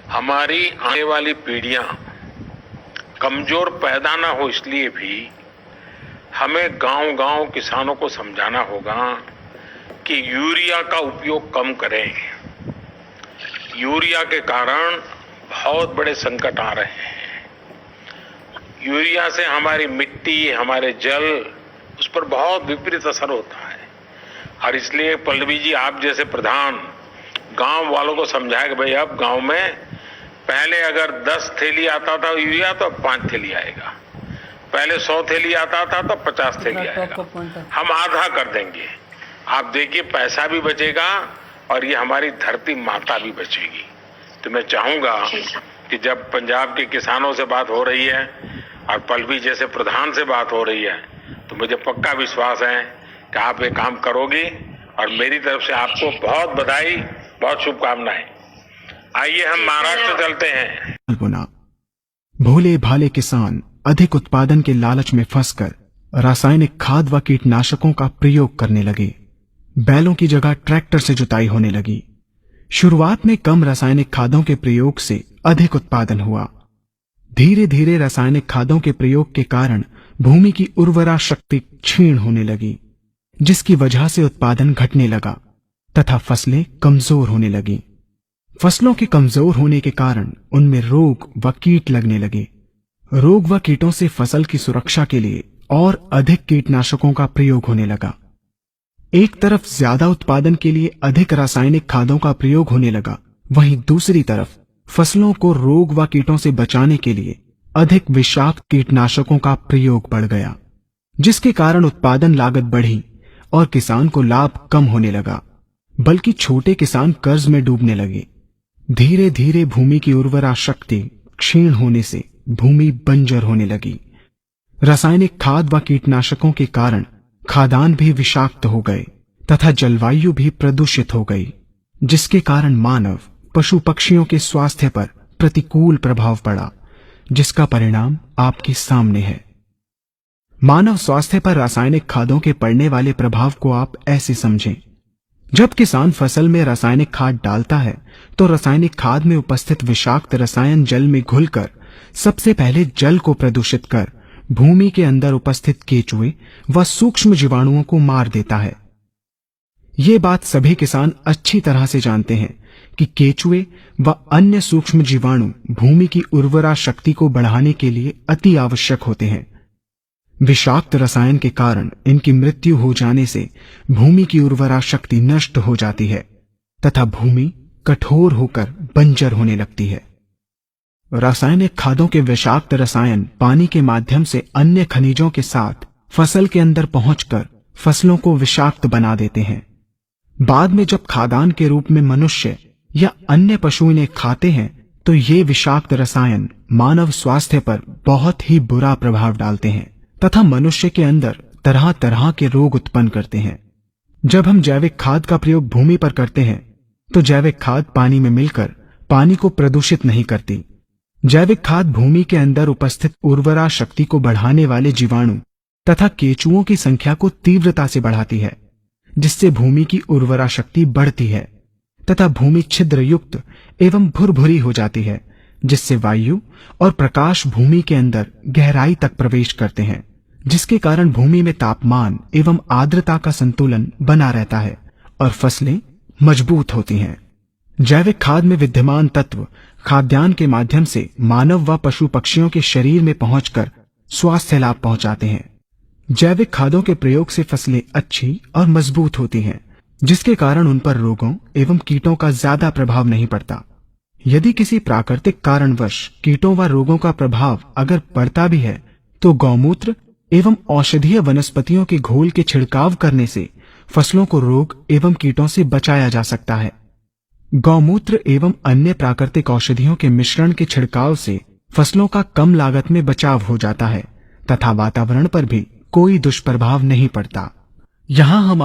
हमारी आने वाली पीढ़ियां कमजोर पैदा ना हो, इसलिए भी हमें गांव-गांव किसानों को समझाना होगा कि यूरिया का उपयोग कम करें। यूरिया के कारण बहुत बड़े संकट आ रहे हैं। यूरिया से हमारी मिट्टी, हमारे जल, उस पर बहुत विपरीत असर होता है। और इसलिए पल्लवी जी, आप जैसे प्रधान गांव वालों को समझाए कि भाई अब गांव में पहले अगर 10 थैली आता था यूरिया तो अब 5 थैली आएगा, पहले 100 थैली आता था तो 50 थैली आएगा, हम आधा कर देंगे। आप देखिए पैसा भी बचेगा और ये हमारी धरती माता भी बचेगी। तो मैं चाहूंगा कि जब पंजाब के किसानों से बात हो रही है और पल्लवी जैसे प्रधान से बात हो रही है, तो मुझे पक्का विश्वास है कि आप ये काम करोगी और मेरी तरफ से आपको बहुत बधाई, बहुत शुभकामनाएं। आइए हम महाराष्ट्र चलते हैं। भोले भाले किसान अधिक उत्पादन के लालच में फंसकर रासायनिक खाद व कीटनाशकों का प्रयोग करने लगे। बैलों की जगह ट्रैक्टर से जुताई होने लगी। शुरुआत में कम रासायनिक खादों के प्रयोग से अधिक उत्पादन हुआ। धीरे धीरे रासायनिक खादों के प्रयोग के कारण भूमि की उर्वरा शक्ति क्षीण होने लगी, जिसकी वजह से उत्पादन घटने लगा तथा फसलें कमजोर होने लगी। फसलों के कमजोर होने के कारण उनमें रोग व कीट लगने लगे। रोग व कीटों से फसल की सुरक्षा के लिए और अधिक कीटनाशकों का प्रयोग होने लगा। एक तरफ ज्यादा उत्पादन के लिए अधिक रासायनिक खादों का प्रयोग होने लगा, वहीं दूसरी तरफ फसलों को रोग व कीटों से बचाने के लिए अधिक विषाक्त कीटनाशकों का प्रयोग बढ़ गया, जिसके कारण उत्पादन लागत बढ़ी और किसान को लाभ कम होने लगा, बल्कि छोटे किसान कर्ज में डूबने लगे। धीरे धीरे भूमि की उर्वरा शक्ति क्षीण होने से भूमि बंजर होने लगी। रासायनिक खाद व कीटनाशकों के कारण खाद्यान्न भी विषाक्त हो गए तथा जलवायु भी प्रदूषित हो गई, जिसके कारण मानव, पशु पक्षियों के स्वास्थ्य पर प्रतिकूल प्रभाव पड़ा, जिसका परिणाम आपके सामने है। मानव स्वास्थ्य पर रासायनिक खादों के पड़ने वाले प्रभाव को आप ऐसे समझें। जब किसान फसल में रासायनिक खाद डालता है तो रासायनिक खाद में उपस्थित विषाक्त रसायन जल में घुलकर सबसे पहले जल को प्रदूषित कर भूमि के अंदर उपस्थित केचुए व सूक्ष्म जीवाणुओं को मार देता है। ये बात सभी किसान अच्छी तरह से जानते हैं कि केचुए व अन्य सूक्ष्म जीवाणु भूमि की उर्वरा शक्ति को बढ़ाने के लिए अति आवश्यक होते हैं। विषाक्त रसायन के कारण इनकी मृत्यु हो जाने से भूमि की उर्वरा शक्ति नष्ट हो जाती है तथा भूमि कठोर होकर बंजर होने लगती है। रासायनिक खादों के विषाक्त रसायन पानी के माध्यम से अन्य खनिजों के साथ फसल के अंदर पहुंचकर फसलों को विषाक्त बना देते हैं। बाद में जब खाद्यान्न के रूप में मनुष्य या अन्य पशु इन्हें खाते हैं तो ये विषाक्त रसायन मानव स्वास्थ्य पर बहुत ही बुरा प्रभाव डालते हैं तथा मनुष्य के अंदर तरह तरह के रोग उत्पन्न करते हैं। जब हम जैविक खाद का प्रयोग भूमि पर करते हैं तो जैविक खाद पानी में मिलकर पानी को प्रदूषित नहीं करती। जैविक खाद भूमि के अंदर उपस्थित उर्वरा शक्ति को बढ़ाने वाले जीवाणु तथा केचुओं की संख्या को तीव्रता से बढ़ाती है, जिससे भूमि की उर्वरा शक्ति बढ़ती है तथा भूमि छिद्र युक्त एवं भुरभुरी हो जाती है, जिससे वायु और प्रकाश भूमि के अंदर गहराई तक प्रवेश करते हैं, जिसके कारण भूमि में तापमान एवं आर्द्रता का संतुलन बना रहता है और फसलें मजबूत होती हैं। जैविक खाद में विद्यमान तत्व खाद्यान्न के माध्यम से मानव व पशु पक्षियों के शरीर में पहुंचकर स्वास्थ्य लाभ पहुंचाते हैं। जैविक खादों के प्रयोग से फसलें अच्छी और मजबूत होती हैं, जिसके कारण उन पर रोगों एवं कीटों का ज्यादा प्रभाव नहीं पड़ता। यदि किसी प्राकृतिक कारणवश कीटों व रोगों का प्रभाव अगर पड़ता भी है तो गौमूत्र एवं औषधीय वनस्पतियों के घोल के छिड़काव करने से फसलों को रोग एवं कीटों से बचाया जा सकता है। गौमूत्र एवं अन्य प्राकृतिक औषधियों के मिश्रण के छिड़काव से फसलों का कम लागत में बचाव हो जाता है तथा वातावरण पर भी कोई दुष्प्रभाव नहीं पड़ता। यहाँ हम